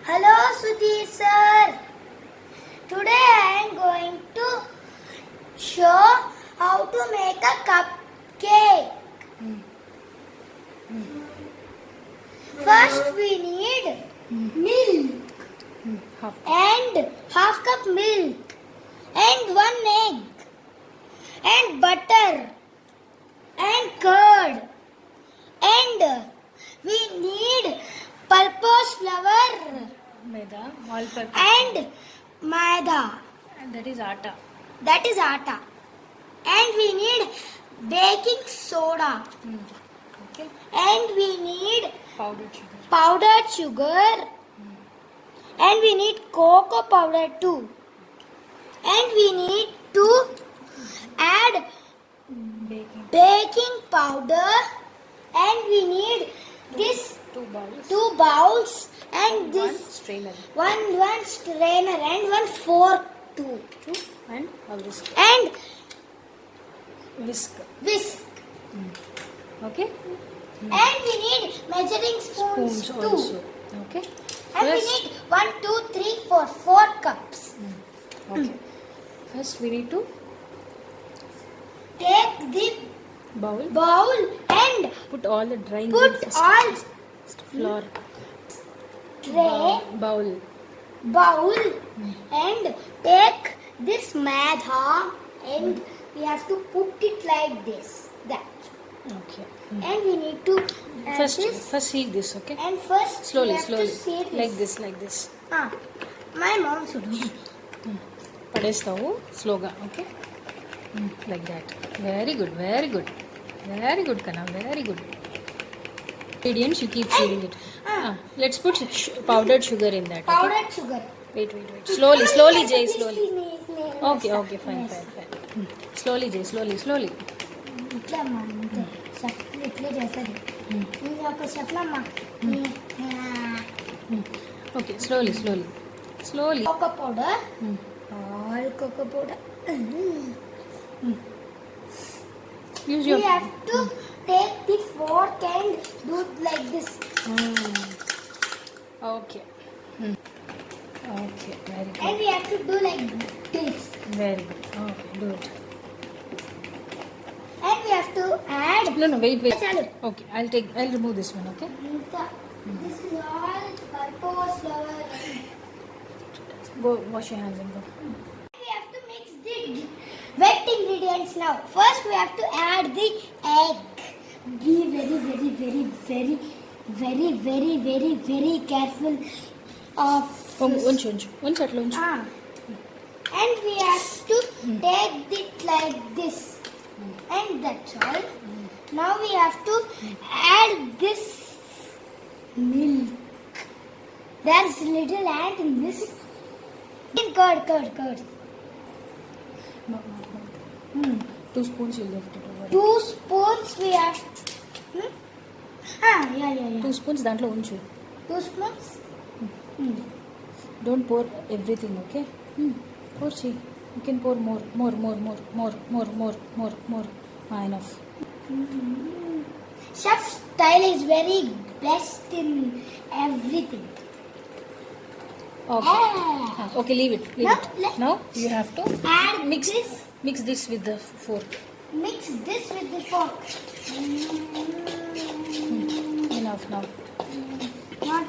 Hello, Sudhir sir. Today I am going to show how to make a cupcake. First we need milk and half cup milk and 1 egg and butter and curd and we need purpose flour Maida, all purpose. and maida, And that is atta. that is atta, and we need baking soda Okay. and we need Powdered sugar. powdered sugar and we need cocoa powder too, and we need to add Baking. baking powder and we need this 2 bowls. 2 bowls and One this strainer. one strainer and 1 fork too, And a whisk. and Whisk. whisk, Okay. and we need measuring spoons, Spoons too, also. Okay. and we need 1 2 3 4 cups. Okay. First we need to Take the bowl. bowl and Put all the dry put ingredients. all Flour. tray Bowl. bowl and take this maida and we have to put it like this, that, Okay. and we need to add First this, heat this. Okay. and first Slowly, we have slowly. to see Like this. Ah, my mom should do. పడేస్తావు స్లోగా okay like that very good very good very good కన్నా very good ingredients you keep feeding it. Let's put powdered sugar in that. Okay? Powdered sugar. Wait. Slowly, Jay, Please, slowly. please. Okay, fine. Slowly, Jay, slowly. ఇట్లా అమ్మా అంతే chef ఇట్లే చేస్తుంది నేను ఒక chef అమ్మా Okay, slowly. Cocoa powder all cocoa powder Use we your. have to take the fork and do it like this. Okay. Okay, very And good. we have to do like this. Very good. Okay, do it. And we have to add. No, wait. Chalu. Okay, I'll remove this one. Okay. This is all purpose flour. Go wash your hands and go. We have to mix the wet ingredients now. First, we have to add the egg. Be very careful of. ఉంచు అట్లా ఉంచు. And we have to take it like this, and that's all. Now we have to add this milk. There's little ant in this. Curd. No. 2 spoons you left it over. 2 spoons we have. Yeah. 2 spoons దాంట్లో ఉంచు. 2 spoons. Don't pour everything, okay? Pour see. You can pour more. Enough. Chef style is very best in everything. Okay. Okay, leave it. Now you have to Add mix this with the fork. Mix this with the fork. Enough now. Not.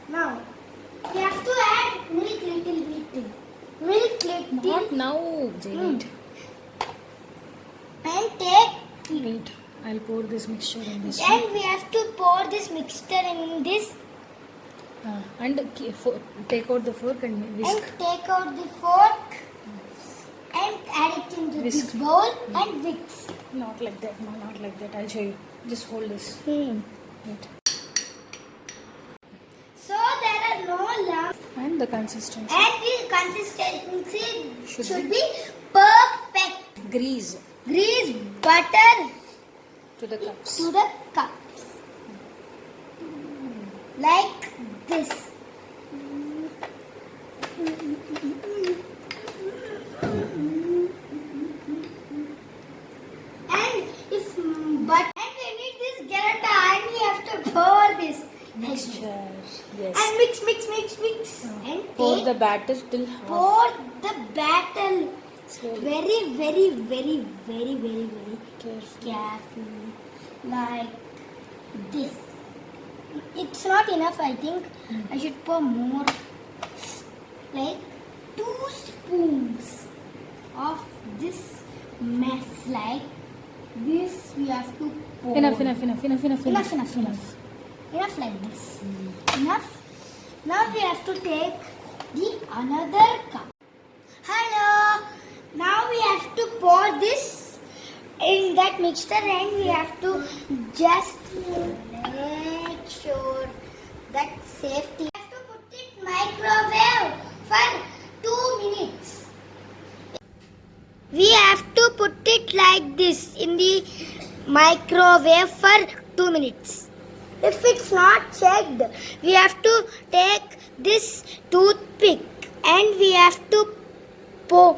Now we have to add milk little bit. Not now, Jay. And take. Wait. I'll pour this mixture in this And we have to pour this mixture in this. And take out the fork and whisk. And take out the fork and add it into this bowl and mix. Not like that. No, not like that. I'll show you. Just hold this. Wait. So there are no lumps. And the consistency. And the consistency Should should be perfect. Grease Grease butter to the cups. to the cups. Like this. And if but and we need this garata and we have to pour this. Yes. And mix. And Pour take, the batter till half. pour the batter Slowly. very Carefully. carefully, like this. It's not enough, I think. I should pour more, like 2 spoons of this mess, like this. We have to pour. Enough. Enough like this. Enough. Now we have to take the another cup. Hello. Now we have to pour this in that mixture, and we have to just make sure that safety. We have to put it microwave for 2 minutes. We have to put it like this in the microwave for 2 minutes. If it's not checked, we have to take this toothpick and we have to put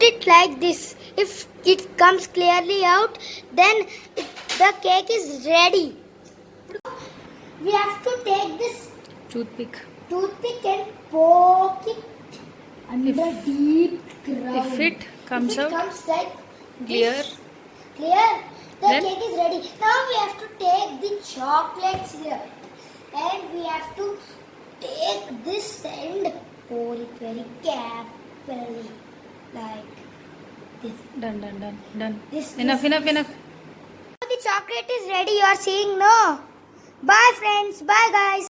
it like this. If it comes clearly out, then the cake is ready. We have to take this Toothpick. toothpick and poke it under deep ground. If it comes out comes like clear, this, the then cake is ready. Now we have to take the chocolates here, and we have to take this and pour it very carefully, like this. done. This. Enough. The chocolate is ready. You are seeing, no? Bye friends. Bye guys.